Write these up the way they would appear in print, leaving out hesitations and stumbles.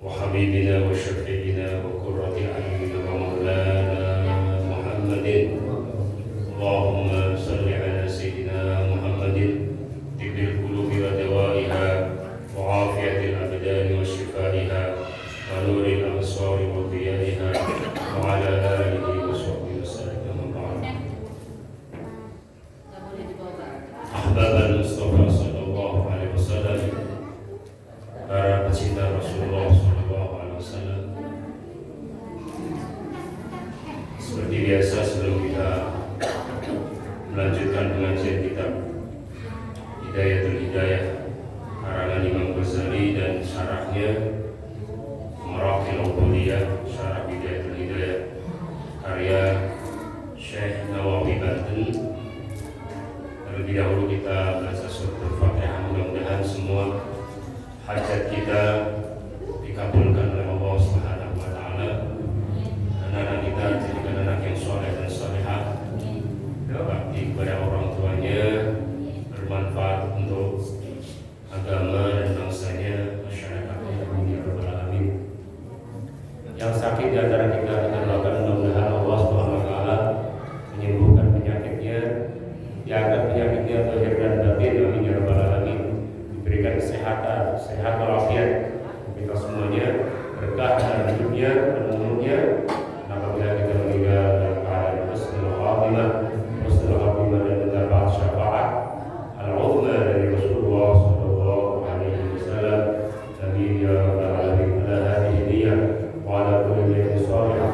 وحبيبنا وشفيعنا وقرة أعيننا ومولانا محمد اللهم صل على سيدنا محمد طب القلوب ودوائها وعافية الأبدان وشفائها ونور الأبصار وضيائها وعلى آله وصحبه وسلم أما بعد. أحباب المصطفى صلى الله عليه وسلم, para pecinta Rasulullah Sallallahu Alaihi Wasallam. Seperti biasa, sebelum kita melanjutkan pengajian kitab Hidayatul Hidayah karangan Imam Ghazali dan syarahnya Maraqil Ubudiyah, syarah Hidayatul Hidayah karya Syekh Nawawi Banten. Terlebih dahulu kita baca surat Al-Fatihah. Mudah-mudahan semua hajat kita dikabulkan oleh Allah Subhanahu wa taala. Anak-anak kita jadikan anak yang soleh dan solehah, berbakti kepada orang tuanya, bermanfaat untuk agama dan bangsanya, masyarakatnya. Amin ya rabbal alamin. Yang sakit di antara kita doakan mudah-mudahan Allah Subhanahu wa taala menyembuhkan penyakitnya, diangkat penyakitnya zahir dan batin. Amin ya rabbal alamin. Berikan kesehatan, sehat walafiat kita semuanya, berkah dalam hidupnya dan umurnya. Apabila kita meninggal dalam keadaan husnul khatimah dan mendapat syafaat al-uzma dari Rasulullah sallallahu alaihi wasallam. Amin ya rabbal alamin. Ala hadhihi niyyah wa ala kulli niyatin shalihah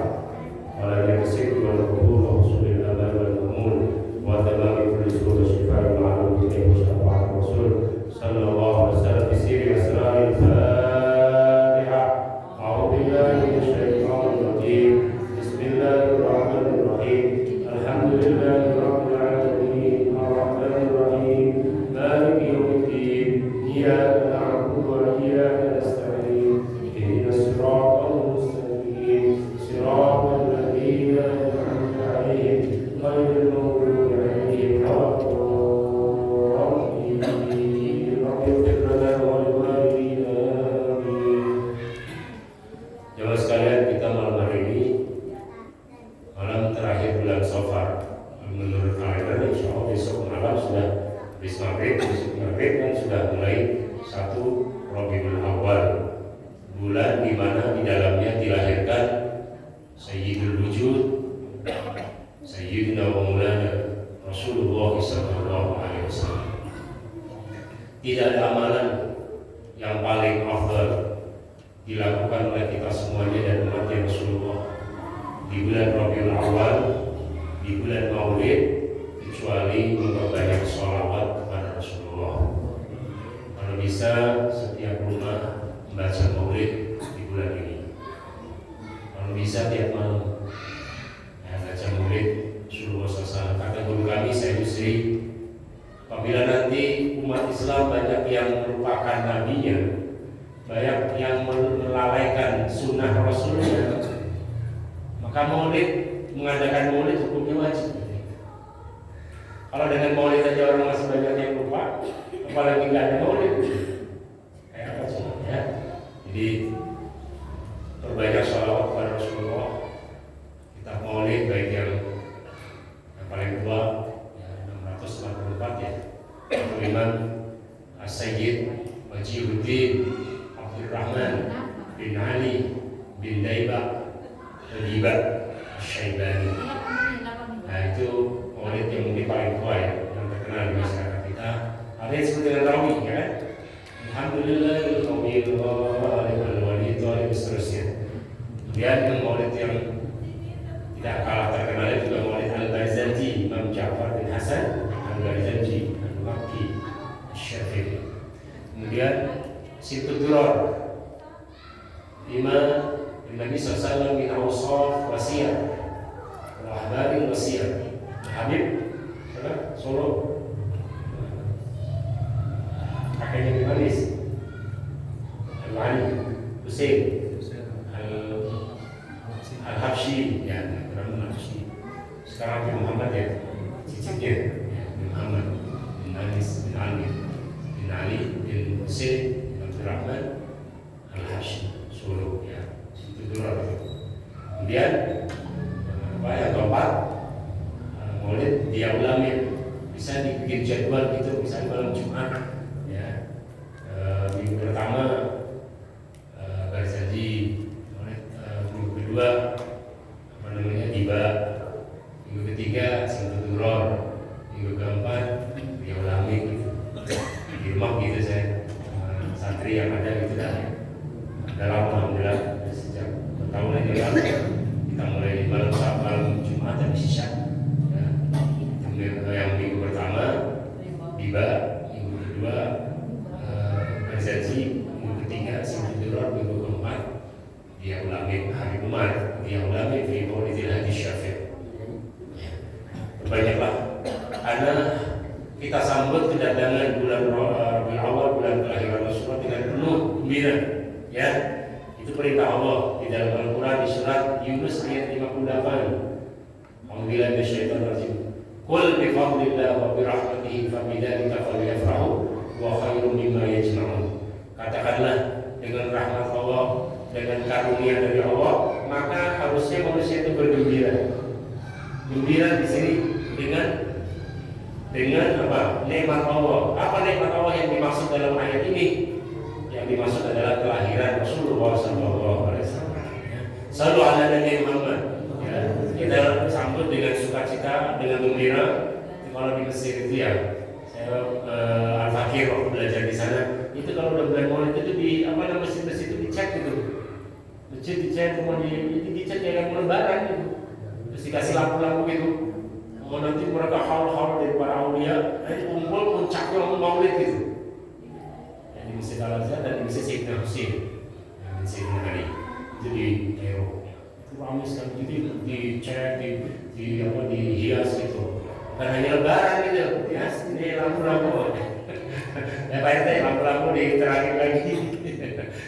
wa ala niyyati wal qubul wa husulil amal wal umur wa tamami kulli su'ul shifaa ma'lum bi syafaat Rasul sallallahu alaihi wasallam. Bisiri asraril Fatihah. A'udzu billahi minasyaitonir rajim. Bismillahirrahmanirrahim. Alhamdulillahi rabbil alamin. Arrahmanir rahim. Maliki yaumiddin. Iyyaka na'budu wa iyyaka nasta'in. Ihdinas siratal mustaqim. Siratal ladzina an'amta 'alaihim ghairil maghdubi 'alaihim waladdallin. Jemaah sekalian, kita malam hari ini malam terakhir bulan Safar. Menurut kalender, insya Allah besok malam sudah habis maghrib, dan sudah mulai 1 Rabiul Awal, bulan di mana di dalamnya dilahirkan Sayyidul Wujud, Sayyidina wa Maulana Rasulullah sallallahu alaihi wasallam. Tidak ada amalan yang paling afdal dilakukan oleh kita semuanya dan umat Rasulullah di bulan Rabiul Awal, di bulan Maulid, kecuali memperbanyak sholawat kepada Rasulullah. Kalau bisa setiap rumah membaca Maulid di bulan ini. Kalau bisa tiap malam baca Maulid Rasulullah SAW. Kata guru kami, saya Yusri, apabila nanti umat Islam banyak yang melupakan nabinya, banyak yang melalaikan sunnah Rasulnya, maka maulid, mengadakan maulid hukumnya wajib. Kalau dengan maulid saja orang masih banyak yang lupa, apalagi nggak ada maulid, kayak apa coba ya? Jadi perbanyak sholawat kepada Rasulullah. Kita maulid baik yang paling tua ya, 644 ya, Imam As-Sayyid Wajihuddin Abdurrahman bin Ali bin Daibah Asy-Syaibani. Nah, itu maulid yang mungkin paling tua ya, yang terkenal di masyarakat kita. Ada yang disebut dengan rawi ya kan? Alhamdulillah wali dan seterusnya. Kemudian maulid yang tidak kalah terkenal juga maulid Al-Barzanji, Imam Ja'far bin Hasan Al-Barzanji Al-Makki Asy-Syafi'i. Kemudian Situ Duror lima Nabi SAW min awsaf wasiyah wahbarin wasiyah Habib Solo, kakeknya bin Manis Al-Ali Hussein Al-Habsyi ya, Al-Habsyi. Sekarang bin Muhammad ya, cicitnya bin Muhammad bin Manis bin Ali bin Hussein Abdurrahman Al-Habsyi Solo. Kemudian yang keempat, Maulid diulamin, bisa dibikin jadwal gitu, misalnya malam Jumat, ya. Minggu pertama baris haji, minggu kedua tiba, minggu ketiga Simtul Duror, minggu keempat diulamin gitu. Di rumah gitu saya santri yang ada gitu dah. Dalam alhamdulillah sejak bertahun yang lalu kita mulai malam Jumat dan Isya. Yang minggu pertama tiba, minggu kedua berjanji, minggu ketiga Simtul Duror, minggu keempat dia ulami hari Jumat, dia ulami di Maulidil Hadi Syafiq. Banyaklah karena kita sambut kedatangan bulan Rabiul Awal, bulan kelahiran Rasulullah dengan penuh gembira, ya. Itu perintah Allah di dalam Al-Quran di surat Yunus ayat 58. Alhamdulillah minasyaitonir rajim. Qul bi fadlillah wa bi rahmatihi fa bidzalika falyafrahu wa khairum mimma yajma'un. Katakanlah dengan rahmat Allah, dengan karunia dari Allah, maka harusnya manusia itu bergembira. Gembira di sini dengan apa? Nikmat Allah. Apa nikmat Allah yang dimaksud dalam ayat ini? Yang dimaksud adalah kelahiran Rasulullah SAW. Selalu ada Nabi Muhammad. Ya, kita sambut dengan sukacita, dengan gembira. Kalau di Mesir itu ya, saya Al-Fakir waktu belajar di sana, itu kalau udah bulan Maulid itu di masjid-masjid itu dicek gitu, masjid dicek, kemudian dicek kayak lebaran gitu, terus dikasih lampu-lampu gitu. Oh nanti mereka haul-haul dari para aulia, nanti kumpul puncaknya Maulid gitu. Ya, di Masjid Al-Azhar dan di Masjid Sayyidina Husain, di Sayyidina Ali, itu di Kairo. Ramai sekali gitu, dicek, dihias gitu. Bukan hanya lebaran gitu, ya, ini lampu-lampu. Ya Pak RT, lampu-lampu diterangin lagi,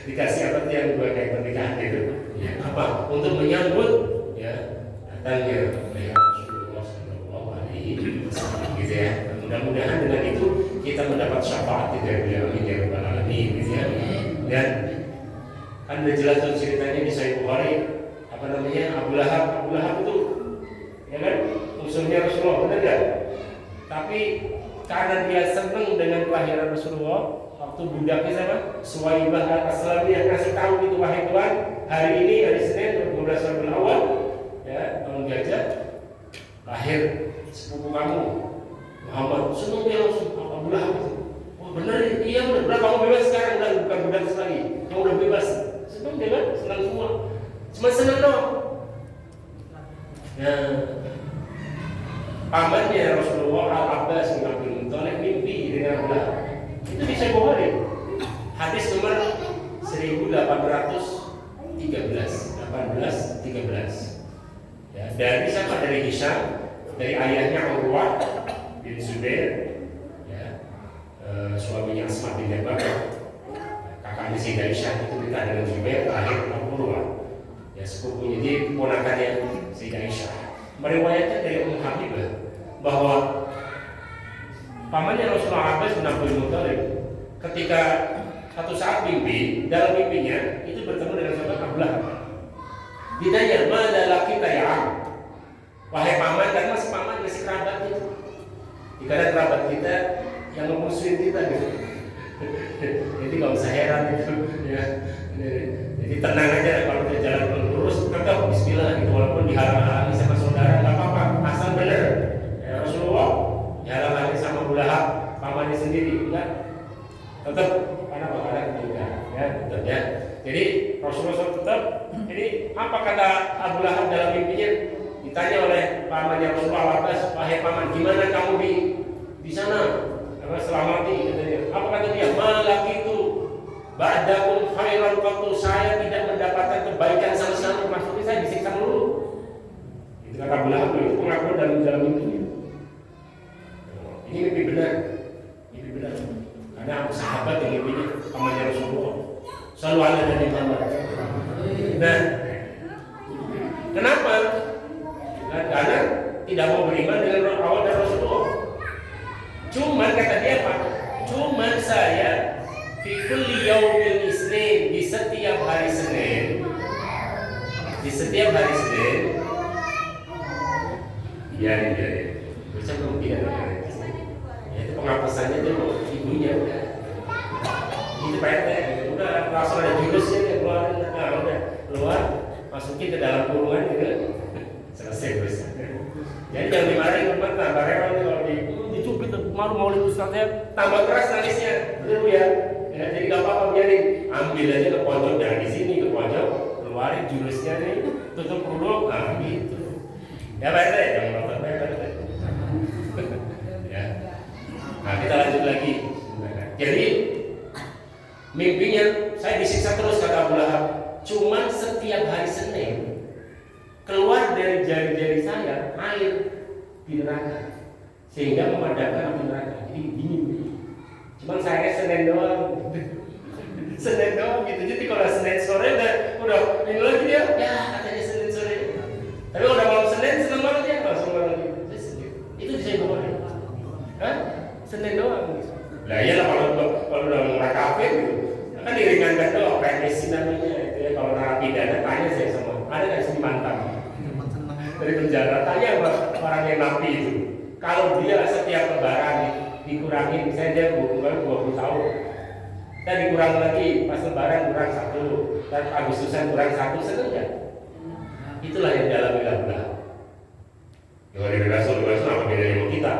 dikasih apa yang buat kayak pernikahan gitu. Ya, apa? Untuk menyambut ya datangnya Rasulullah SAW, gitu ya. Mudah-mudahan dengan itu kita mendapat syafaat dari beliau, amin ya rabbal alamin, gitu ya. Dan kan udah jelas tuh ceritanya di Sahih Bukhari. Abu Lahab itu ya kan musuhnya Rasulullah, benar gak? Tapi karena dia senang dengan kelahiran Rasulullah, waktu budaknya siapa? Suwaibah Al-Aslamiyah kasih tahu itu, wahai Tuhan, hari ini hari Senin 12 Rabiul Awal ya tahun gajah lahir sepupu kamu Muhammad. Senang dia langsung Abu Lahab itu. Oh benar, iya benar, kamu bebas sekarang, udah bukan budak lagi, kamu udah bebas. Senang dia kan, senang semua. Cuma senang dong. Nah, pamannya Rasulullah Al-Abbas bin Abdul Muthalib mimpi dengan Abu Lahab. Itu bisa Bukhari. Hadis nomor 1813. Ya, dari siapa? Dari Hisham, dari ayahnya Urwah bin Zubair, ya, suaminya Asma bin Abi Bakar, kakaknya Sayyidah Aisyah itu nikah dengan Zubair, lahir Urwah. Ya, sepupunya dia ponakannya Sayyidah Aisyah. Meriwayatkan dari Ummu Habibah bahwa pamannya Rasulullah Abbas bin Abdul Muthalib ketika satu saat mimpi, dalam mimpinya itu bertemu dengan sahabat Abu Lahab. Ditanya, "Mana laki kita ya?" Wahai paman, kan masih paman, masih kerabat itu. Karena kerabat kita yang memusuhin kita gitu. Jadi nggak usah heran gitu ya. Jadi tenang aja kalau kita jalan lurus, tetap Bismillah gitu, walaupun dihalang-halangi sama saudara nggak apa-apa, asal benar. Ya, Rasulullah dihalang-halangi sama Abu Lahab, pamannya sendiri, enggak, tetap karena bakalan juga, ya, tetap ya. Jadi Rasulullah tetap. Jadi apa kata Abu Lahab dalam mimpinya? Ditanya oleh pamannya Rasulullah Abbas, wahai paman, gimana kamu di sana? Selamat katanya. Apa kata dia? Malaki itu ba'dakum khairan qattu, saya tidak mendapatkan kebaikan sama sekali, maksudnya saya disiksa dulu. Itu kata Abu Lahab, itu pengakuan dalam mimpinya. Ini mimpi benar. Mimpi benar. Karena sahabat yang mimpinya pamannya Rasulullah. Selalu ada dari Muhammad. Nah, kenapa? Karena tidak mau beriman dengan awal dan Rasulullah. Cuman kata dia apa? Cuman saya fi kulli yaumil isnin, di setiap hari Senin di setiap hari Senin, biarin, bisa belum biarin. Ya itu penghapusannya tuh ibunya udah. Itu Pak RT, udah langsung ada jurusnya dia keluarin, nah udah keluar, masukin ke dalam kurungan gitu, selesai terus. Jadi jangan dimarahin teman, tambah rewel nih kalau dicubit, malu mau lihat ustadznya, tambah keras nangisnya, betul ya. Ya, jadi gak apa-apa biarin, ambil aja ke pojok, jangan di sini ke pojok, keluarin jurusnya nih, tutup mulut, nah gitu. Ya Pak RT, jangan nonton Pak RT. Ya. Nah kita lanjut lagi. Jadi mimpinya saya disiksa terus kata Abu Lahab. Cuman setiap hari Senin keluar dari jari-jari saya air di neraka sehingga memadamkan api neraka. Jadi dingin. Cuman saya Senin doang. Senin doang gitu. Jadi kalau Senin sore udah ini lagi dia, ya katanya Senin sore. Tapi udah malam Senin seneng banget ya, langsung banget gitu. Itu bisa dibawain. Hah? Senin doang. Nah iyalah kalau udah mulai kafir gitu. Kan diringankan doang, remisi namanya itu ya. Kalau narapidana tanya saya sama, ada nggak sih mantan dari penjara? Tanya orang yang napi itu. Kalau dia setiap lebaran dikurangin, misalnya dia 20 tahun, dan dikurang lagi pas lebaran kurang 1, dan Agustusan kurang 1, seneng nggak? Itulah yang dialami Abu Lahab. Yang dari Rasul apa bedanya sama kita?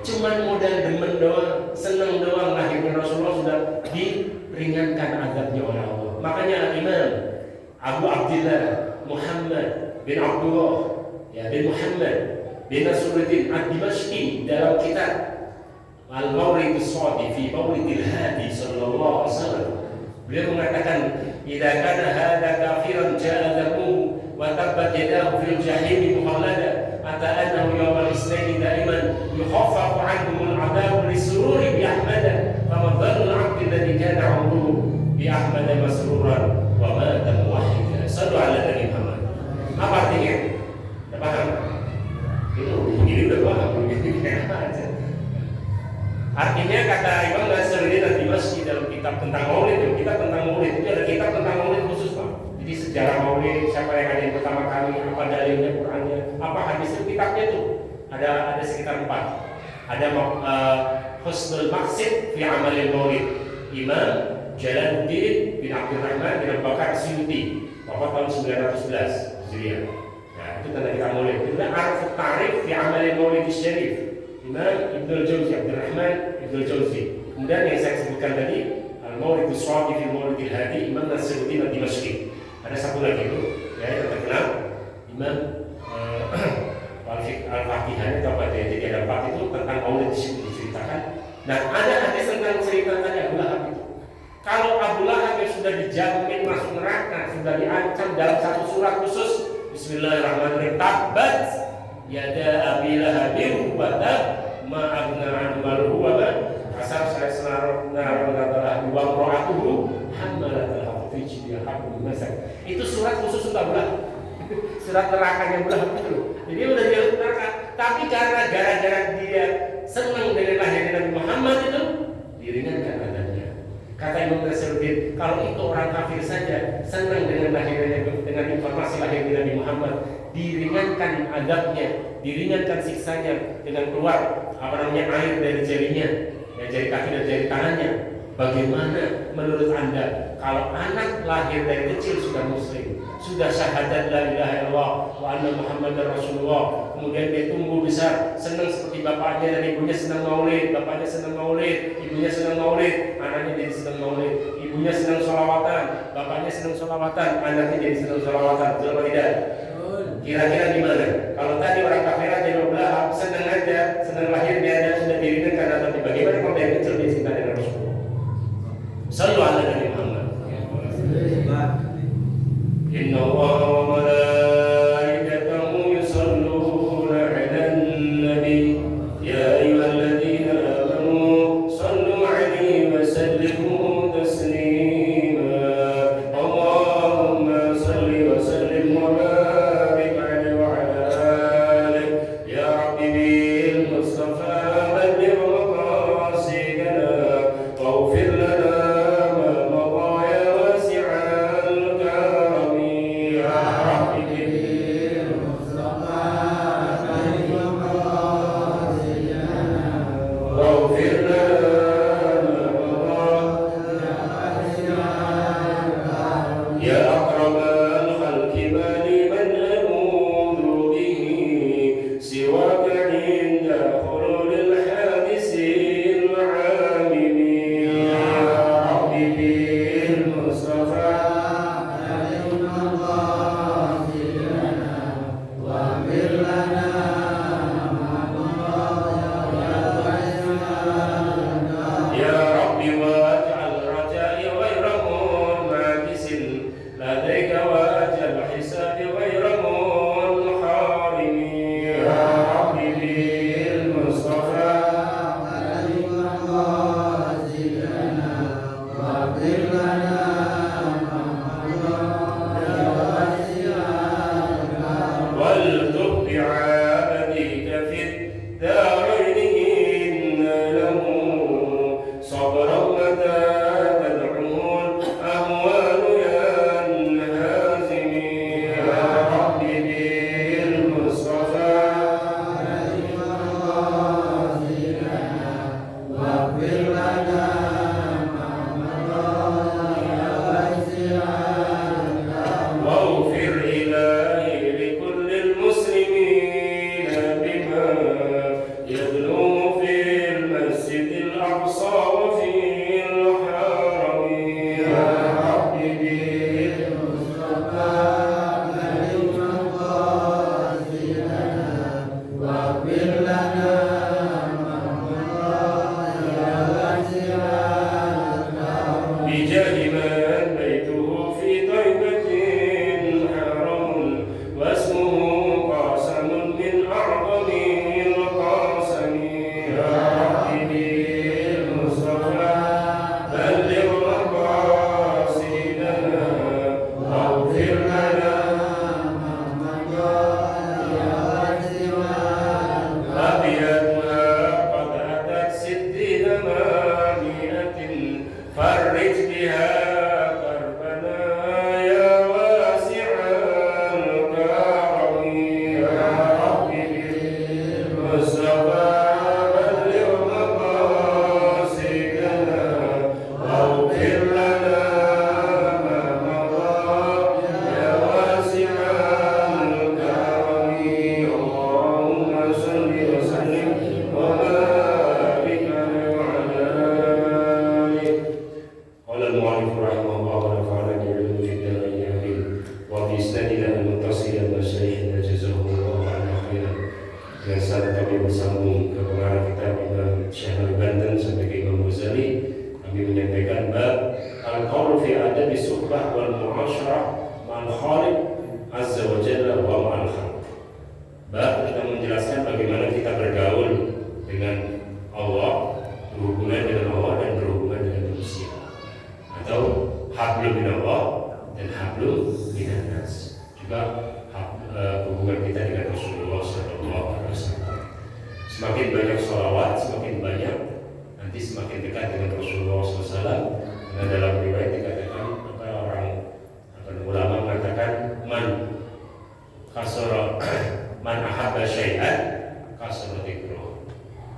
Cuman modal demen doang, seneng doang, lahirnya Rasulullah sudah diringankan azabnya oleh Allah. Makanya Imam Abu Abdillah Muhammad bin Abdullah bin Muhammad bin Nasruddin ad-Dimashqi dalam kitab Al-Mawrid as-Sadi fi Mawlidil Hadi sallallahu alaihi wasallam, beliau mengatakan, "Idza kana hadza kafiran ja'a lahu wa tabbat yadahu fil jahim mukhallada." Ata annahu yawmal isnaini daiman yukhaffafu anhum al-'adab lisururi bi Ahmad, fama dhannu al-'abdi alladhi kana 'umruhu bi Ahmad masruran wa mata muwahhidan. Sallu ala Nabi Muhammad. Apa artinya? Sudah paham? Itu ini udah paham, begini aja. Artinya kata Imam Nasruddin ad-Dimashqi dalam kitab tentang Maulid, kitab tentang Maulid itu ada kitab tentang Maulid khusus Pak. Jadi sejarah Maulid, siapa yang ada yang pertama kali, apa dalilnya, Qurannya, apa hadisnya, kitabnya tuh ada sekitar 4. Ada Husnul Maqsid fi Amalil Maulid, Imam Jalaluddin bin Abdurrahman bin Abu Bakar As-Suyuti, wafat tahun 911 Hijriah. Nah, itu tentang kitab Maulid. Kemudian Arfut Tarikh fi Amalil Maulid Syarif, Imam Ibnul Jauzi, Abdurrahman Ibnul Jauzi. Kemudian yang saya sebutkan tadi Al-Mawrid as-Sadi fi Mawlidil Hadi, Imam Nasruddin ad-Dimashqi. Ada satu lagi itu, ya yang terkenal Imam Al-Fatihah atau apa ya? Jadi ada 4 itu tentang Maulid diceritakan. Nah ada hadis tentang cerita tadi Abu Lahab itu. Kalau Abu Lahab yang sudah dijamin masuk neraka, sudah diancam dalam satu surat khusus, Bismillahirrahmanirrahim, tabbat yada Abi Lahabin wa tab ma aghna anhu maluhu wa ma asar sanar nar wa ra'atuhu hammalatul hafij bi haqqi masak. Itu surat khusus untuk Abu Lahab. Surat nerakanya Abu Lahab itu. Jadi udah di neraka, tapi karena gara-gara dia senang dengan lahirnya Nabi Muhammad itu diringankan adabnya. Kata Imam Nasruddin, kalau itu orang kafir saja senang dengan lahirnya, dengan informasi lahirnya Nabi Muhammad, diringankan adabnya, diringankan siksanya dengan keluar air dari jarinya, ya, jari kaki dan jari tangannya. Bagaimana menurut Anda kalau anak lahir dari kecil sudah muslim, sudah syahadat la ilaha illallah wa anna Muhammadar Rasulullah, kemudian dia tumbuh besar senang seperti bapaknya dan ibunya senang maulid, bapaknya senang maulid, ibunya senang maulid, anaknya jadi senang maulid, ibunya senang sholawatan, bapaknya senang sholawatan, anaknya jadi senang sholawatan, betul atau tidak? Kira-kira gimana? Kalau tadi orang kafir aja Lahab senang aja, senang lahirnya aja sudah diringankan, tapi bagaimana kalau dari kecil dia cinta dengan Rasulullah? Sallu ala Nabi Muhammad. Inna Allah wa malaikatahu yusalluna 'alan nabi ya ayyuhalladzina amanu sallu 'alaihi wa sallimu taslima. Allahumma salli wa sallim wa barik 'alaihi wa 'ala alihi ya rabbi bil mustafa balligh maqasidana waghfir lana al-qawlu fi adabi suhbah wal mu'asyarah ma'al khaliq azza wa jalla wa ma'al khalq. Bab tentang menjelaskan bagaimana kita bergaul dengan Allah, berhubungan dengan Allah dan berhubungan dengan manusia, atau hablum minallah dan hablum minan nas. Juga hubungan kita dengan Rasulullah SAW. Semakin banyak sholawat, semakin banyak nanti semakin dekat dengan Rasulullah SAW. Karena dalam riwayat dikatakan ulama mengatakan man ahabba syai'an kasara dzikruh.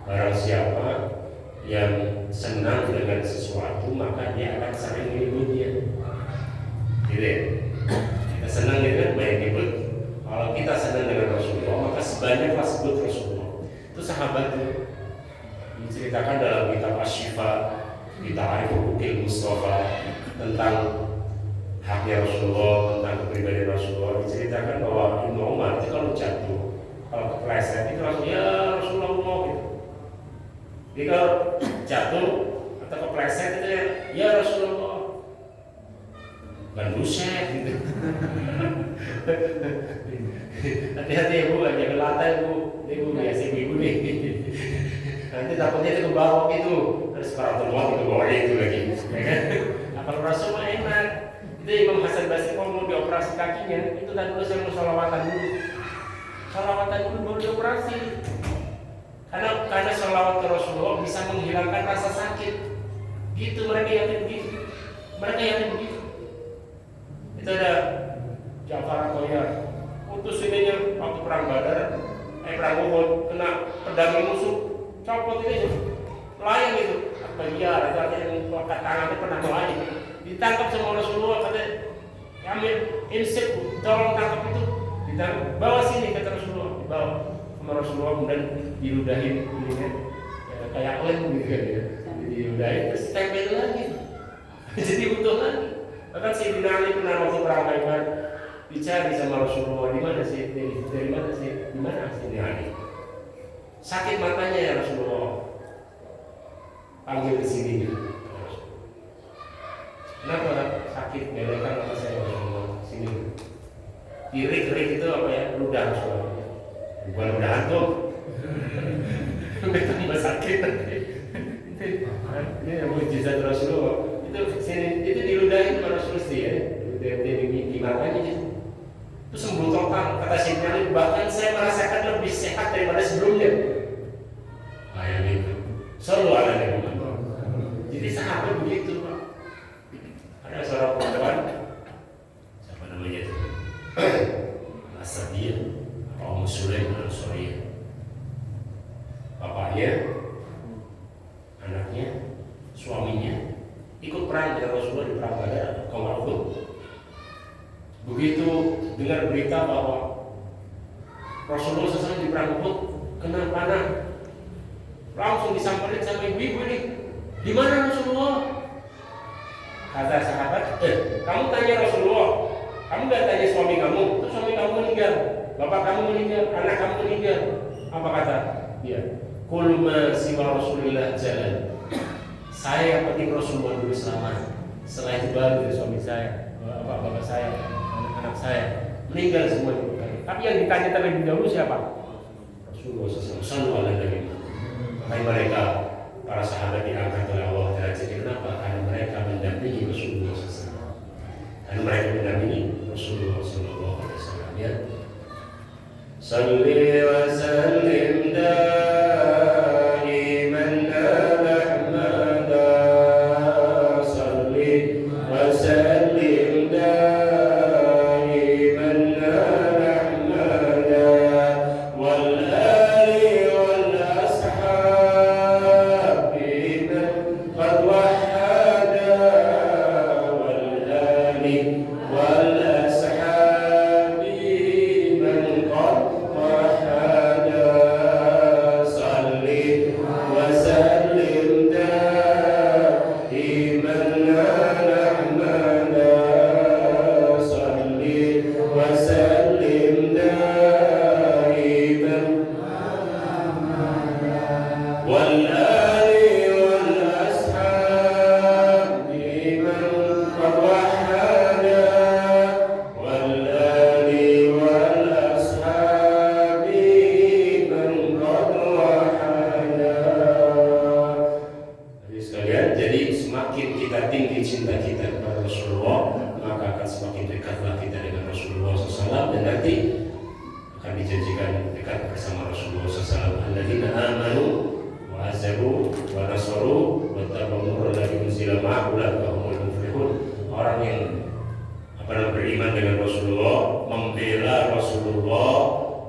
Barang siapa yang senang dengan sesuatu maka dia akan sering menyebutnya. Gitu ya. Kita senang dengan banyak nyebut. Kalau kita senang dengan Rasulullah maka sebanyaklah sebut Rasulullah. Itu sahabat itu diceritakan dalam kitab Asy-Syifa, Ta'rif Huquqil Mustafa, tentang haknya Rasulullah, tentang kepribadian Rasulullah. Diceritakan bahwa Ibnu Umar itu kalau jatuh, kalau kepleset itu langsung ya Rasulullah gitu. Jadi kalau jatuh atau kepleset itu ya Rasulullah, bukan buset gitu. Hati-hati ya Bu, jangan latah Bu. Ini Bu biasa ibu nih. Nanti takutnya itu kebawa gitu. Terus paraturmot itu bawanya itu lagi. Ya kan? Nah, kalau Rasul mah enak. Itu Imam Hasan Basri kalau mau dioperasi kakinya, itu tadi dulu saya mau sholawatan dulu. Sholawatan dulu baru dioperasi. Karena sholawat ke Rasulullah bisa menghilangkan rasa sakit. Gitu mereka yakin begitu. Mereka yakin begitu. Itu ada Ja'far At-Thayyar. Putus ininya waktu perang Badar, perang Uhud, kena pedang musuh, copot ini, melayang itu. At-Thayyar, itu artinya yang angkat tangannya pernah melayang. Ditangkap sama Rasulullah, katanya, ambil insip, tolong tangkap itu, ditangkap, bawa sini kata Rasulullah, dibawa sama Rasulullah, kemudian diludahin, ini kayak lem gitu kan ya, diludahin terus tempel lagi, jadi utuh lagi. Bahkan Sayyidina Ali pernah waktu perang Khaibar dicari sama Rasulullah, di mana sih, dari mana sih, di mana Sayyidina Ali? Sakit matanya ya Rasulullah, panggil ke sini. Kenapa sakit? Belekan mata saya Rasulullah, sini. Irik itu apa ya? Ludah Rasulullah. Bukan ludah antum. Udah tambah sakit nanti. Ini yang mujizat Rasulullah. Itu sini, itu diludahin sama Rasulullah sih ya. Di matanya gitu. Itu sembuh total. Kata Sayyidina Ali, bahkan saya merasakan lebih sehat daripada sebelumnya. Ayat itu. Selalu ada di rumah. Jadi sahabat begitu. Ada seorang perempuan, siapa namanya itu? Al-Asadiyah atau Sulaim Al-Ansariyah. Bapaknya, anaknya, suaminya ikut perang dengan Rasulullah di perang Badar kaum Uhud. Begitu dengar berita bahwa Rasulullah SAW di perang Uhud kena panah, langsung disamperin sama ibu-ibu ini. Di mana Rasulullah? Kata sahabat, kamu tanya Rasulullah, kamu gak tanya suami kamu, terus suami kamu meninggal, bapak kamu meninggal, anak kamu meninggal. Apa kata dia? Kul ma siwa Rasulillah jalan. Saya yang penting Rasulullah dulu selamat. Setelah itu baru dari suami saya, bapak saya, anak saya meninggal semua itu. Tapi yang ditanya terlebih dahulu siapa? Rasulullah SAW. Makanya mereka para sahabat diangkat oleh Allah derajatnya. Kenapa? Karena mereka mendampingi Rasulullah SAW. Karena mereka mendampingi Rasulullah SAW. Ya. Salli wa sallim daiman ala Ahmada. Salli wa sallim daiman ala Ahmada. Wal ali wal ashab qad wahada. Wal ali wal ashab man qad wahada. Salli wa sallim daiman ala Ahmada. Salli wa sallim daiman wal ali wal ashab man yang beriman dengan Rasulullah, membela Rasulullah,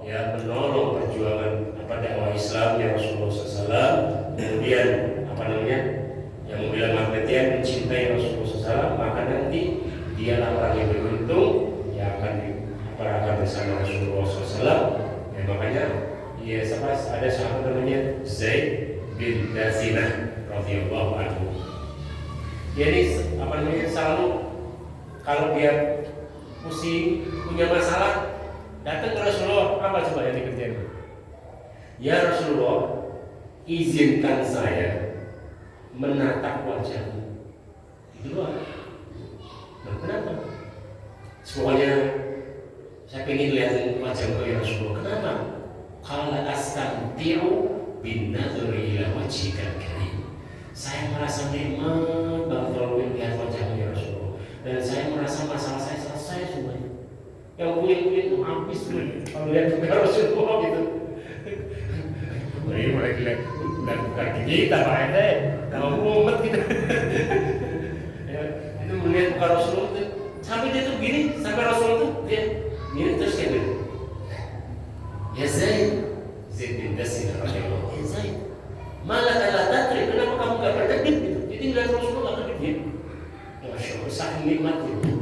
ya, menolong perjuangan dakwah Islamnya Rasulullah SAW, kemudian yang membela mati-matian mencintai Rasulullah SAW, maka nanti dialah orang yang beruntung yang akan bersama Rasulullah SAW. Ya, makanya ada sahabat namanya Zaid bin Dasinah radhiyallahu anhu. Dia ini selalu kalau dia pusing, punya masalah, datang ke Rasulullah, apa coba yang dikerjain? Ya Rasulullah, izinkan saya menatap wajahmu. Itu doang. Nah, kenapa? Pokoknya saya pengen lihat wajahmu ya Rasulullah. Kenapa? Qala astamti'u bin nadhri ila wajhikal karim. Saya merasa nikmat banget kalau melihat wajahmu ya Rasulullah. Dan saya merasa masalah saya selesai semuanya. Yang kulit-kulit itu habis tuh kalau lihat muka Rasulullah gitu. Ini mulai bukan kita Pak Ente, nama umat kita. Ya, itu melihat muka Rasulullah itu, sampai dia tuh gini, sampai Rasulullah tuh dia gini terus kayak gitu. Ya Zaid bin Dasinah radhiyallahu anhu. Ya Zaid, malah kala tadri, kenapa kamu gak berkedip gitu? Jadi ngeliat Rasulullah gak kedip. Masya Allah, saking nikmat itu.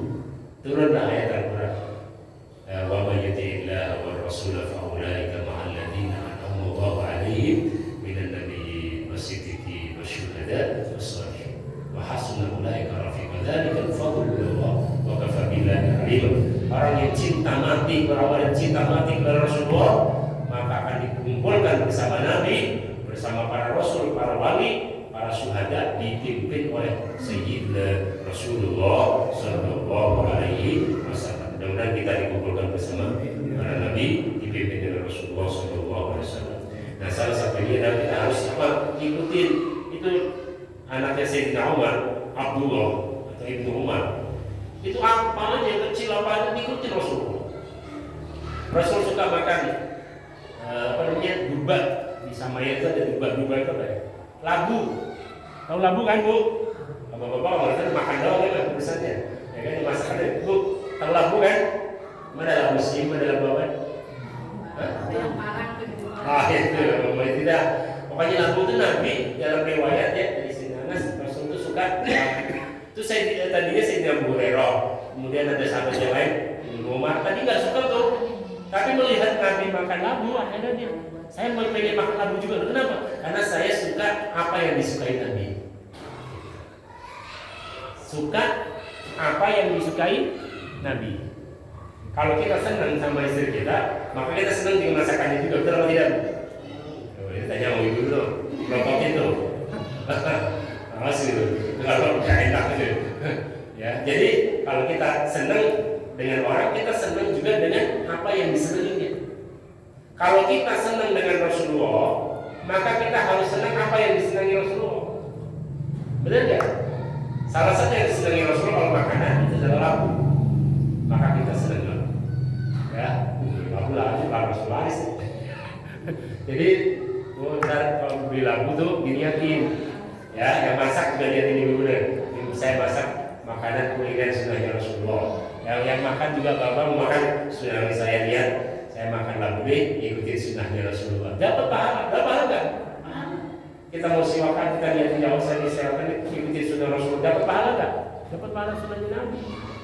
Turunlah ayat Al-Quran. Wa may yuti'illah wa rasul fa ulaika ma'al ladzina an'ama Allahu 'alaihim minan nabiyyin was-siddiqin wasyuhada'i was-shalihin wa hasuna ulaika rafiqa. Dzalikal fadlu minallah wa kafa billahi 'alima. Orang yang cinta mati, berawal cinta mati kepada Rasulullah, maka akan dikumpulkan bersama Nabi, bersama para Rasul, para wali, para syuhada, dipimpin oleh Sayyidina Rasulullah Sallallahu Alaihi Wasallam. Mudah-mudahan kita dikumpulkan bersama para Nabi, dipimpin oleh Rasulullah Sallallahu Alaihi Wasallam. Nah, salah satunya adalah kita harus ikutin itu anaknya Sayyidina Umar, Abdullah atau Ibnu Umar. Itu apa aja kecil apa aja diikutin Rasulullah. Rasul suka makan duba. Di Samaya itu ada duba itu apa ya? Labu. Tahu labu kan Bu? Bapak-bapak orang makan doang kan urusannya. Ya kan dimasak ada. Bu, tahu labu kan? Mana labu sih, mana labu apa? Yang parang itu. Itu tidak. Pokoknya labu itu Nabi dalam riwayat ya dari Sayyidina Anas, Rasul itu suka. Itu tadinya Sayyidina Abu Hurairah. Kemudian ada sahabat yang lain, Umar. Tadi nggak suka tuh. Tapi melihat Nabi makan labu, akhirnya dia, saya pengen makan labu juga. Kenapa? Karena saya suka apa yang disukai Nabi. Suka apa yang disukai Nabi. Kalau kita senang sama istri kita, maka kita senang dengan masakannya juga. Betul atau tidak? Ini tanya mau ibu dulu. Kelompok itu. Awas itu. Kalau nggak enak itu. Ya, jadi kalau kita senang dengan orang, kita senang juga dengan apa yang disenanginya. Kalau kita senang dengan Rasulullah, maka kita harus senang apa yang disenangi Rasulullah. Benar nggak? Salah satu yang disenangi Rasulullah kalau makanan itu adalah labu, maka kita senang labu. Ya, labu laris. Jadi, kalau beli labu tuh diniatin. Ya, yang masak juga liatin dulu deh. Saya masak makanan kuliner sunahnya Rasulullah. Yang makan juga bapak mau makan sudah saya lihat. Saya makan labu deh, ikutin sunnahnya Rasulullah. Dapat pahala nggak? Kita mau siwakan, kita lihat jauh saya siwakan, ikutin sunnah Rasulullah. Dapat pahala nggak? Dapat pahala sunnahnya Nabi.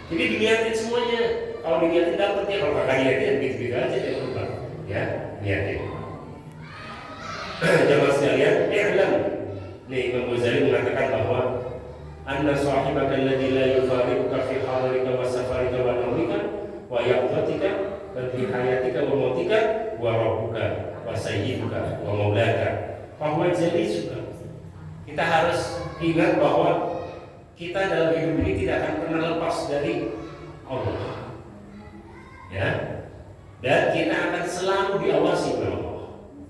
Jadi diniatin semuanya. Kalau diniatin dapat ya, kalau kakak niatin gitu aja dia lupa. Ya, niatin. Jamaah sekalian, i'lam. Nih Imam Ghazali mengatakan bahwa anna sahibaka alladhi la yufariquka fi hadarika wa safarika wa nawrika wa yaqtatika wa fi hayatika wa mautika wa rabbuka wa sayyiduka wa maulaka fa huwa jalisuka. Kita harus ingat bahwa kita dalam hidup ini tidak akan pernah lepas dari Allah. Ya. Dan kita akan selalu diawasi oleh Allah.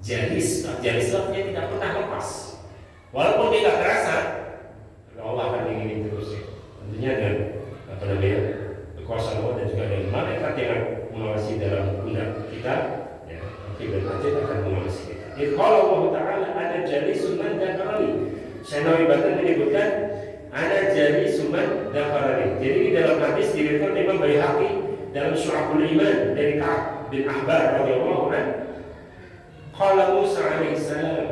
Jalis artinya tidak pernah lepas. Walaupun dia tidak terasa, Allah akan ingin terus ya. Tentunya dengan kekuasaan Allah dan juga dengan malaikat yang mengawasi dalam pundak kita, ya, Rafiq dan Majid akan mengawasi kita. Kalau Allah Taala ada jalisun man dzakarani. Syekh Nawawi Batan menyebutkan ana jadi suman dafarani. Jadi di dalam hadis diriwayatkan Imam Baihaqi dalam Syu'abul Iman dari Ka'ab bin Ahbar radhiyallahu anhu. Qala Musa alaihi salam.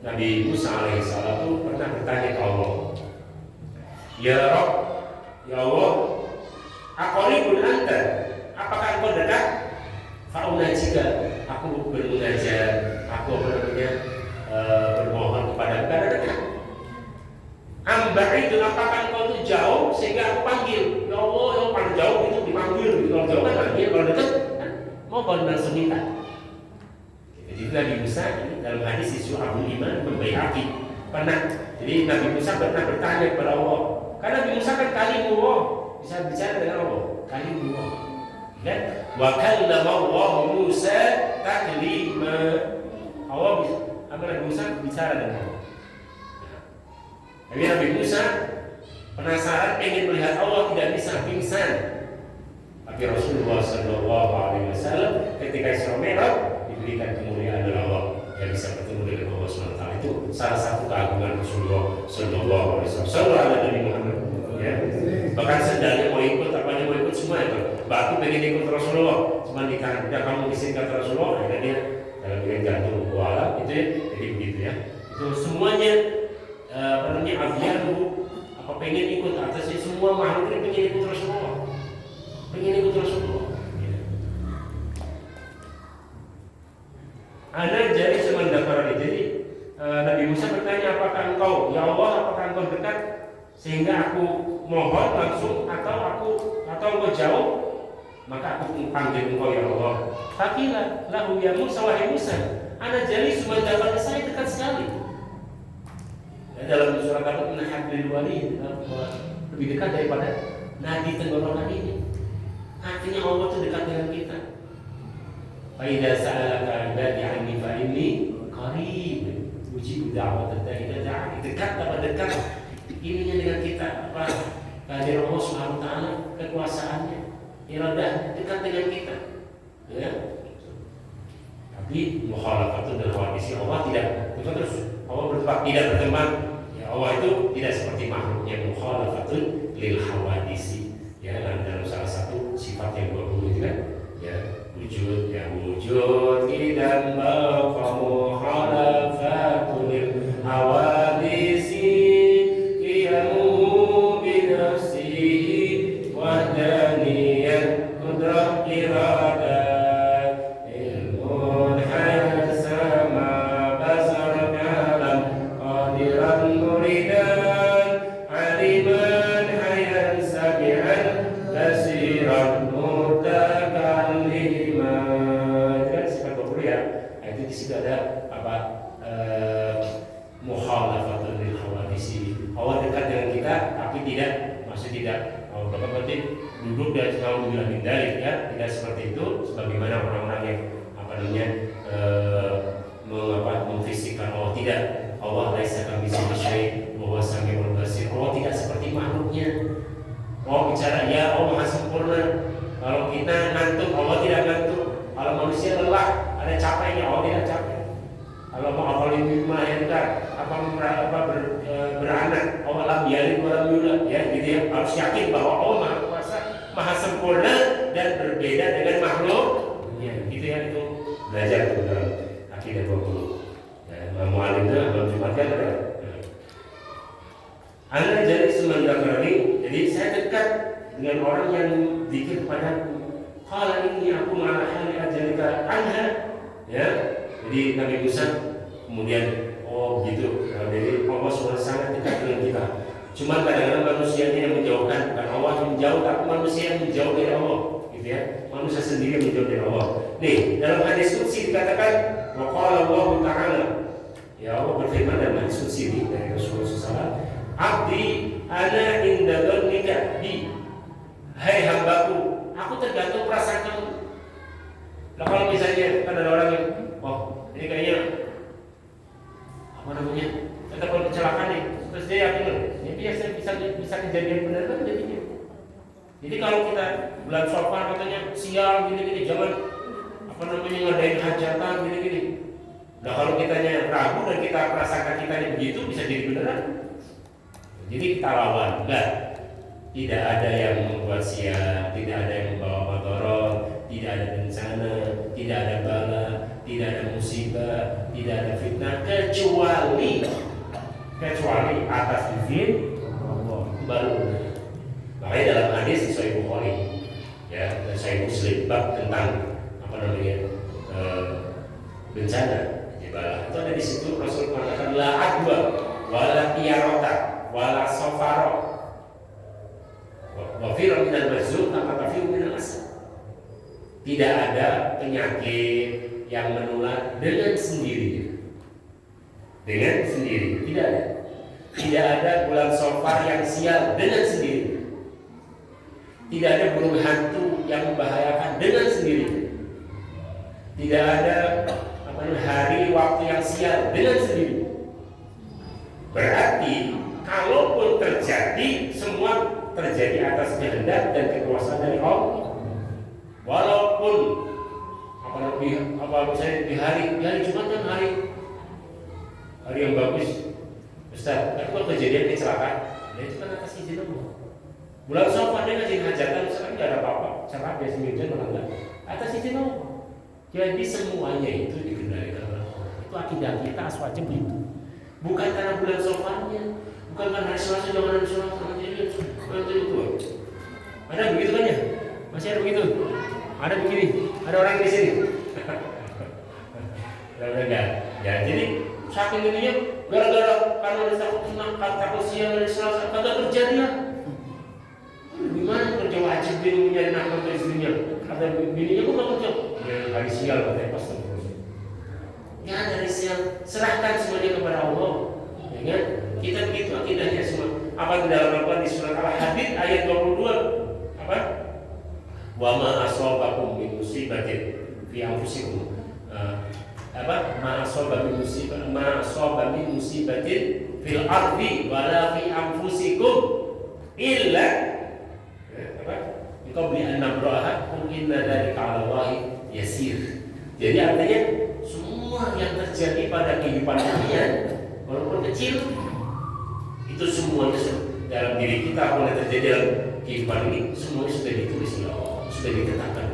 Nabi Musa alaihi salam itu pernah bertanya ke Allah, "Ya Rabb, ya Allah, aqribun anta? Apakah engkau dekat? Fa'unajika, aku bermunajat, aku bermohon kepada engkau dekat. Amba'idun, apakah engkau itu jauh sehingga aku panggil? Ya Allah, yang paling jauh itu dipanggil. Kalau jauh kan panggil, kalau dekat kan mohon langsung minta." Jadi Nabi Musa ini dalam hadis Syu'abul Iman Baihaqi pernah. Jadi Nabi Musa pernah bertanya kepada Allah. Karena Nabi Musa kan kalimullah, bisa bicara dengan Allah, kalimullah. Dan wa kallama Allah Musa taklima. Allah bisa, Nabi Musa bicara dengan Allah. Tapi Nabi Musa penasaran, ingin melihat Allah, tidak bisa, pingsan. Tapi Rasulullah Shallallahu Alaihi Wasallam ketika Isra Mi'raj diberikan kemuliaan oleh Allah, yang bisa bertemu dengan Allah SWT. Itu salah satu keagungan Rasulullah Shallallahu Alaihi Wasallam. Sallallahu Alaihi Muhammad. Ya. Bahkan sendalnya mau ikut, apanya mau ikut semua itu. Batu pengen ikut Rasulullah, cuma ditahan. Tidak kamu disini kata Rasulullah, akhirnya dia dalam bilang jantung kuala itu ya. Jadi begitu ya. Itu semuanya avianu apa pengen ikut atasnya, semua makhluk ini pengen ikut Rasulullah, pengen ikut Rasulullah. Ana jadi semandakarani. Jadi Nabi Musa bertanya, apakah engkau, ya Allah, apakah engkau dekat sehingga aku mohon langsung, atau engkau jauh maka aku panggil engkau ya Allah. Fakilah lahu ya Musa, wahai Musa, ana jadi semandakarani, saya dekat sekali. Dalam surat Al-Qur'an, hablil warid, lebih dekat daripada nadi tenggorokan ini. Artinya Allah itu dekat dengan kita. Fa idza sa'alaka 'ibadi 'anni fa inni qarib ujibu da'watad da'i idza da'ani. Dekat apa dekat? Ininya dengan kita, apa? Kehadiran Allah Subhanahu wa taala, kekuasaannya, iradah dekat dengan kita. Ya. Tapi mukhalafatun dan hawadisi Allah tidak terus Allah bertempat tidak berteman. Ya Allah itu tidak seperti makhluknya, mukhalafatun lil hawadisi. Ya, dalam salah satu sifat yang 20 itu kan, ya, wujud, ya wujud tidak maqamu mukhalafatun lil hawadisi, qiyamu bi nafsihi wahdaniyat qudrah iradah. Duduk dan selalu bilang hindari, ya, tidak seperti itu. Sebagaimana orang-orang yang memfisikkan Allah, tidak. Allah laisa kamitslihi syai' wa huwas samiul basir. Allah tidak seperti makhluknya. Allah bicara, ya Allah Maha sempurna. Kalau kita ngantuk, Allah tidak ngantuk. Kalau manusia lelah, ada capeknya, Allah tidak capek. Kalau mau melahirkan beranak, Allah lam yalid wa lam yulad, ya, gitu ya. Harus yakin bahwa Allah Maha Kuasa, Maha sempurna dan berbeda dengan makhluk. Ya, gitu ya, itu belajar itu dalam akidah 20. Ya, mu'alim itu belum Jumatkan ada. Anda jadi semandakarani. Jadi saya dekat dengan orang yang zikir kepadaku. Qala inni aku ma'ala hali ajalika anha. Ya, jadi Nabi Musa kemudian begitu. Jadi Allah sangat dekat dengan kita. Cuma kadang-kadang manusianya yang menjauhkan, bukan Allah yang menjauh, tapi manusia yang menjauh dari Allah, gitu ya. Manusia sendiri yang menjauh dari Allah. Nih, dalam hadis qudsi dikatakan, wa qala Allah Ta'ala, ya Allah berfirman dalam hadis qudsi ini dari Rasulullah SAW, abdi ana inda dhannika bi, hai hambaku, aku tergantung perasaan kamu. Nah, kalau misalnya kan ada orang yang, ini kayaknya tetap kecelakaan nih, terus dia yakin ini bisa kejadian benar kan jadinya. Jadi kalau kita bulan Syawal katanya siang gini-gini, jangan ngadain hajatan gini-gini. Nah kalau kitanya ragu dan kita prasangka kitanya begitu, bisa jadi beneran. Jadi kita lawan, enggak. Tidak ada yang membuat sia, tidak ada yang membawa madorot, tidak ada bencana, tidak ada bala, tidak ada musibah, tidak ada fitnah kecuali atas izin Allah. Baru. Makanya dalam hadis di Sahih Bukhari, ya, dan Sahih Muslim bab tentang bencana, bala. Itu ada di situ Rasul mengatakan la adwa wala tiyarota wala safaro wa firra minal mazlum kama tafiru minal asad. Tidak ada penyakit yang menular dengan sendirinya. Dengan sendiri, tidak ada. Tidak ada bulan Safar yang sial dengan sendiri. Tidak ada burung hantu yang membahayakan dengan sendiri. Tidak ada hari waktu yang sial dengan sendiri. Berarti kalaupun terjadi, semua terjadi atas kehendak dan kekuasaan dari Allah. Walaupun misalnya di hari Jumat kan hari yang bagus, Ustaz, tapi kalau kejadian kecelakaan, itu kan atas izin Allah. Bulan Safar dia ngajin hajatan, misalkan nggak ada apa-apa, cerah biasa hujan malah enggak, atas izin Allah. Jadi semuanya itu dikendalikan oleh Allah. Itu akidah kita aswajib itu. Bukan karena bulan Safarnya, bukan karena hari Selasa jangan hari Selasa nanti itu. Ada begitu kan ya? Masih ada begitu? Ada begini? Ada orang di sini? Enggak. Ya jadi saking ininya gara-gara karena ada takut siang dari Selasa kagak kerja dia. Gimana kerja wajib dia mencari nafkah untuk istrinya? Kata bininya kok nggak kerja? Ya hari sial katanya pas terus. Ya dari sial serahkan semuanya kepada Allah. Ya kan? Kita begitu akidahnya semua. Apa di dalam Al-Quran di surat Al-Hadid ayat 22 apa? Wa ma asabakum min musibatin fi anfusikum. Ma asaba min musibatin fil ardi wala fi anfusikum illa qabli an nabraha qul inna dzalika 'ala Allahi yasir. Jadi artinya semua yang terjadi pada kehidupan kalian walaupun kecil itu semuanya dalam diri kita apa yang terjadi dalam kehidupan ini semuanya sudah ditulis oleh Allah, sudah ditetapkan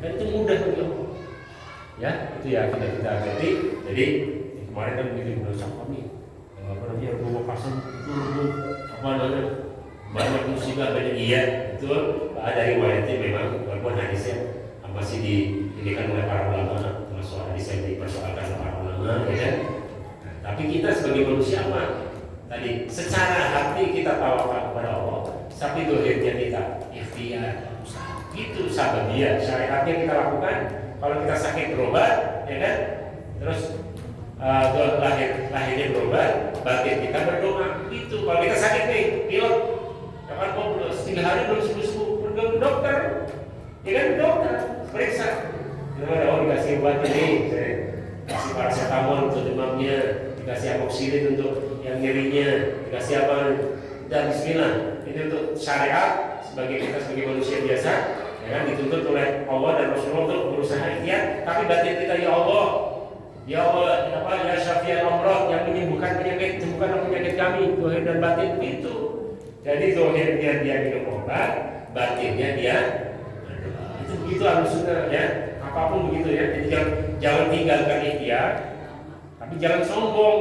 dan itu mudah bagi Allah. Ya, itu ya kita ngerti. Jadi kemarin kan begitu bulan Safar nih, apa namanya rumah pasang itu apa namanya banyak musibah banyak itu ada riwayatnya memang walaupun hadisnya masih didirikan oleh para ulama, termasuk hadis yang dipersoalkan oleh para ulama, ya kan? Tapi kita sebagai manusia apa? Tadi secara hati kita tawakal kepada Allah, tapi dohirnya kita ikhtiar, usaha. Itu sababiyah syariatnya kita lakukan. Kalau kita sakit berobat, ya kan? Terus lahirnya berobat, batin kita berdoa. Itu kalau kita sakit nih, pilek, jangan mau 3 hari belum sembuh, pergi ke dokter, ya kan? Dokter periksa. Kita dikasih obat ini, kasih paracetamol untuk demamnya, dikasih amoxicillin untuk yang nyerinya, dikasih apa? Dan Bismillah. Ini untuk syariat sebagai manusia biasa. Ya kan, dituntut oleh Allah dan Rasulullah untuk berusaha ikhtiar, tapi batin kita ya Allah, ya Syafi'al Amrad yang menyembuhkan penyakit, sembuhkan penyakit kami, zahir dan batin itu. Jadi zahirnya dia minum obat, batinnya dia berdoa. Itu begitu harus sunnah ya, apapun begitu ya. Jadi jangan tinggalkan ikhtiar, tapi jangan sombong.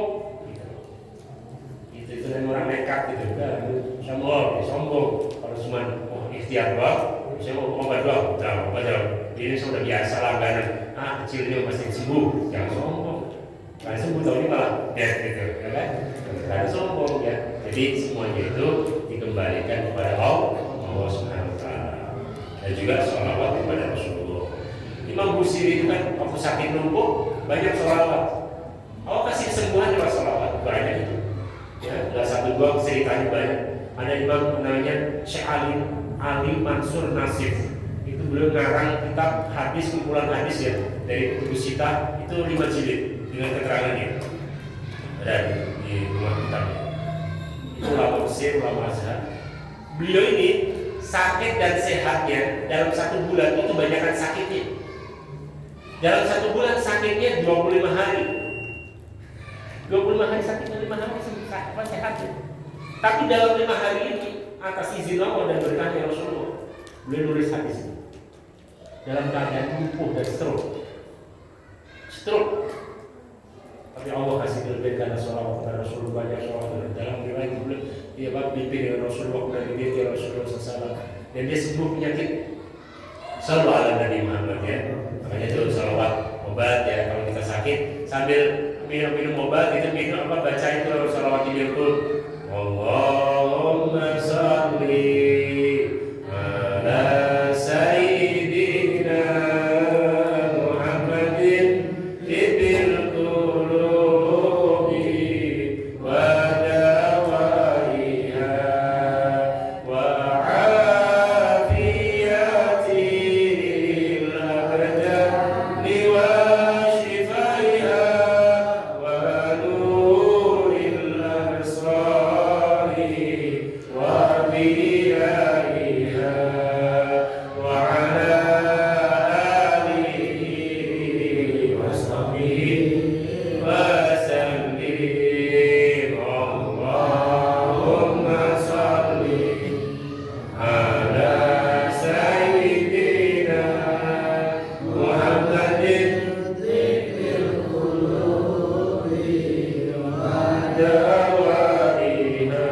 Itu orang nekat gitu, sombong. Kalau cuma ikhtiar doang. Saya mau obat doang, ini sudah biasa langganan. Kecilnya pasti sembuh, jangan sombong. Kalau sembuh tahun ini malah dead gitu, ya kan? Karena sombong ya. Jadi semuanya itu dikembalikan kepada Allah Subhanahu Wa Taala dan juga sholawat kepada Rasulullah. Imam Busiri itu kan waktu sakit numpuk banyak sholawat. Allah kasih kesembuhan lewat sholawat banyak itu. Ya, nggak 1-2 ceritanya banyak. Ada imam namanya Syekh Ali Mansur Nasif, itu beliau ngarang kitab hadis, kumpulan hadis ya dari Kutub Sittah, itu 5 jilid dengan keterangannya ada di rumah kitabnya. Itu ulama Mesir, ulama Azhar. Beliau ini sakit dan sehatnya dalam 1 bulan itu banyakkan sakitnya. Dalam 1 bulan sakitnya 25 hari. 25 hari sakitnya, 5 hari sehatnya. Tapi dalam 5 hari ini atas izin Allah dan berkahnya Rasulullah, beliau nulis hadis ini dalam keadaan lumpuh dan stroke. Tapi Allah kasih kelebihan karena sholawat kepada Rasulullah, banyak sholawat. Dalam riwayat beliau dia mimpi dengan Rasulullah, kemudian dia Rasulullah SAW, dan dia sembuh penyakit. Selalu ala Nabi Muhammad ya. Makanya itu sholawat obat ya, kalau kita sakit sambil minum obat itu minum baca itu sholawat ini pun Allahumma sholli ala sayyidina Muhammadin tibil qulubi wa dawaiha wa afiyatil abdani wa shifaiha wa nuril absari wa biyaiha wa ala alihi wa sahbihi wa sallim. Allahumma salli ala sayyidina Muhammadin tibil qulubi wa dawaiha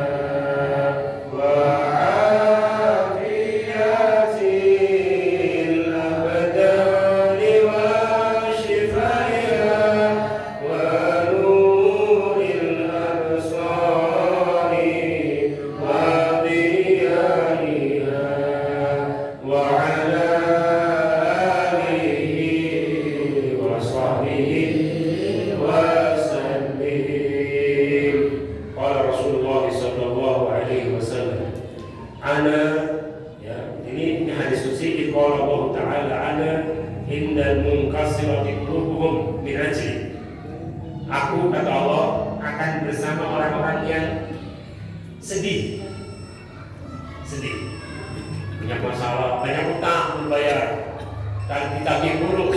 wa afiyatil abdani wa shifaiha wa nuril absari wa biyaiha wa ala alihi wa sahbihi wa sallim. Qala Rasulullah sallallahu alaihi wasallam, ana ya, ini hadis qudsi. Qala Allah Ta'ala, ana innal munkasirati qulubuhum min ajli. Aku, kata Allah, akan bersama orang-orang yang sedih, punya masalah, banyak utang belum bayar, dan ditagih buruk.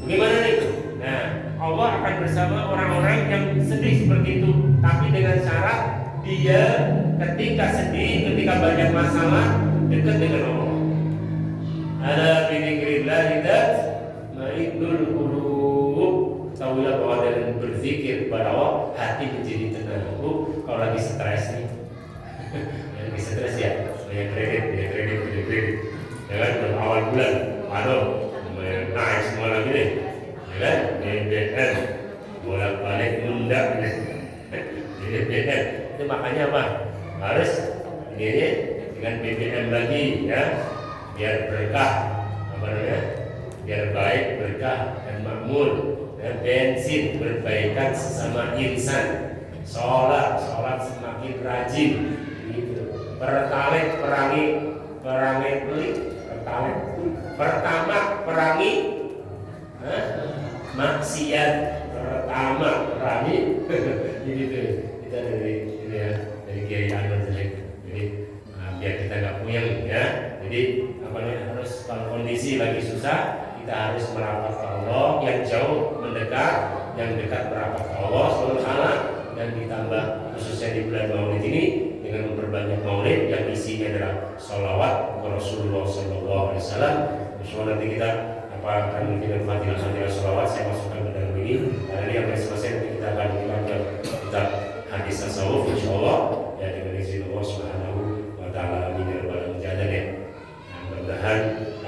Bagaimana nih? Nah, Allah akan bersama orang-orang yang sedih seperti itu, tapi dengan syarat dia ketika sedih, ketika banyak masalah, dekat dengan Allah. Ala bi dzikrillah tatma'innul qulub. Tahulah bahwa dengan berzikir kepada Allah, hati menjadi tenang. Kalau lagi stres nih, lagi stres ya, banyak kredit, ya kan? Awal bulan, aduh, naik semua lagi deh, ya kan? BBM, bolak-balik nunda, BBM. Itu makanya apa? Harus ini dengan BBM lagi, ya, biar berkah, biar baik, berkah dan makmur. Dan bensin berbaikan sesama insan, sholat semakin rajin gitu. Pertalite pertama perangi maksiat, pertama perangi gitu. Kita dari ini ya, dari Kiai Anwar Jelek. Jadi biar kita nggak puyeng ya. Jadi harus kalau kondisi lagi susah, kita harus merapat ke Allah, yang jauh mendekat, yang dekat merapat ke Allah SWT, dan ditambah khususnya di bulan Maulid ini dengan memperbanyak Maulid yang isinya adalah sholawat ke Rasulullah SAW. Insya Allah nanti kita akan dengan fadilah sholawat saya masukkan ke dalam ini. Karena ini yang selesai nanti kita akan membaca kitab hadis tasawuf Insya Allah ya, dengan izin Allah Subhanahu wa Ta'ala. Amin ya rabbal alamin.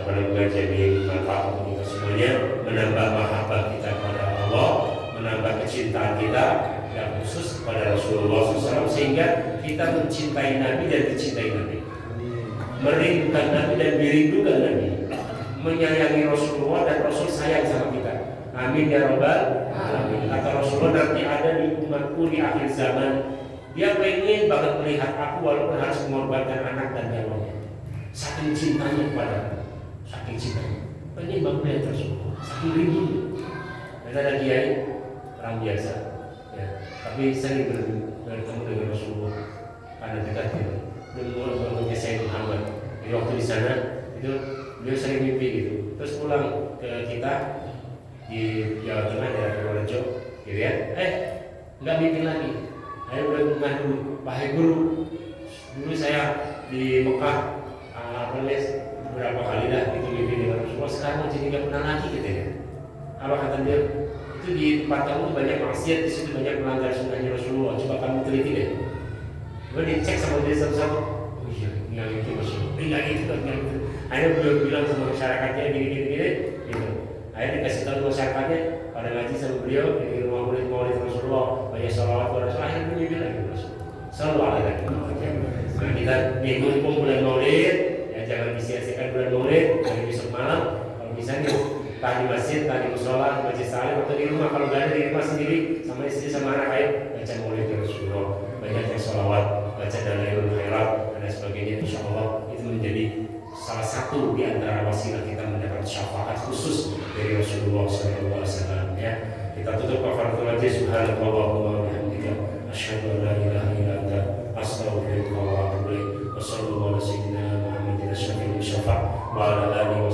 Mudah-mudahan jadi manfaat untuk kita semuanya, menambah mahabbah kita kepada Allah, menambah kecintaan kita yang khusus kepada Rasulullah SAW, sehingga kita mencintai Nabi dan dicintai Nabi, merindukan Nabi dan dirindukan Nabi, menyayangi Rasulullah dan Rasul sayang sama kita. Amin ya rabbal alamin. Kata Rasulullah, nanti ada di umatku di akhir zaman, dia pengen banget melihat aku walaupun harus mengorbankan anak dan nyawanya, saking cintanya kepada aku. Saking cintanya, pengen banget melihat Rasulullah, saking rindunya. Dan ada kiai orang biasa, ya, tapi sering bertemu dengan Rasulullah karena dekat gitu. Menurutnya Sayyid Muhammad. Jadi waktu di sana itu beliau sering mimpi gitu. Terus pulang ke kita di Jawa Tengah, daerah Purworejo, gitu ya. Nggak mimpi lagi. Ayo udah rumah dulu. wahai guru, dulu saya di Mekah beberapa kali dah itu mimpi dengan Rasulullah, sekarang jadi nggak pernah lagi gitu ya. Apa kata dia? Itu di tempat kamu banyak maksiat, di situ banyak melanggar sunnahnya Rasulullah. Coba kamu teliti deh. Coba dicek sama dia satu-satu. Oh iya, yang itu Rasulullah. Yang itu kan yang itu. Akhirnya beliau bilang sama masyarakatnya gini. Gitu. Akhirnya dikasih tahu masyarakatnya pada ngaji sama beliau di rumah murid Rasulullah banyak salawat kepada Rasulullah. Akhirnya beliau bilang gitu Rasulullah. Selalu ada lagi. Nah kita mumpung bulan Maulid, ya jangan disia-siakan bulan Maulid. Dari besok malam, kalau bisa nih, entah di masjid, entah di musola, masjid salim atau di rumah. Kalau nggak ada di rumah sendiri, sama istri sama anak, ayo baca Maulid Rasulullah, banyak yang sholawat, baca Dalailul Khairat dan sebagainya. Insya Allah itu menjadi salah satu di antara wasilah kita mendapat syafaat khusus dari Rasulullah SAW. Ya, kita tutup kafaratul majlis. Subhanallah wa bihamdika, asyhadu an la ilaha illa anta, astaghfiruka wa atubu ilaik. Wassallallahu ala sayyidina Muhammadin asyrafil syafa' wa ala alihi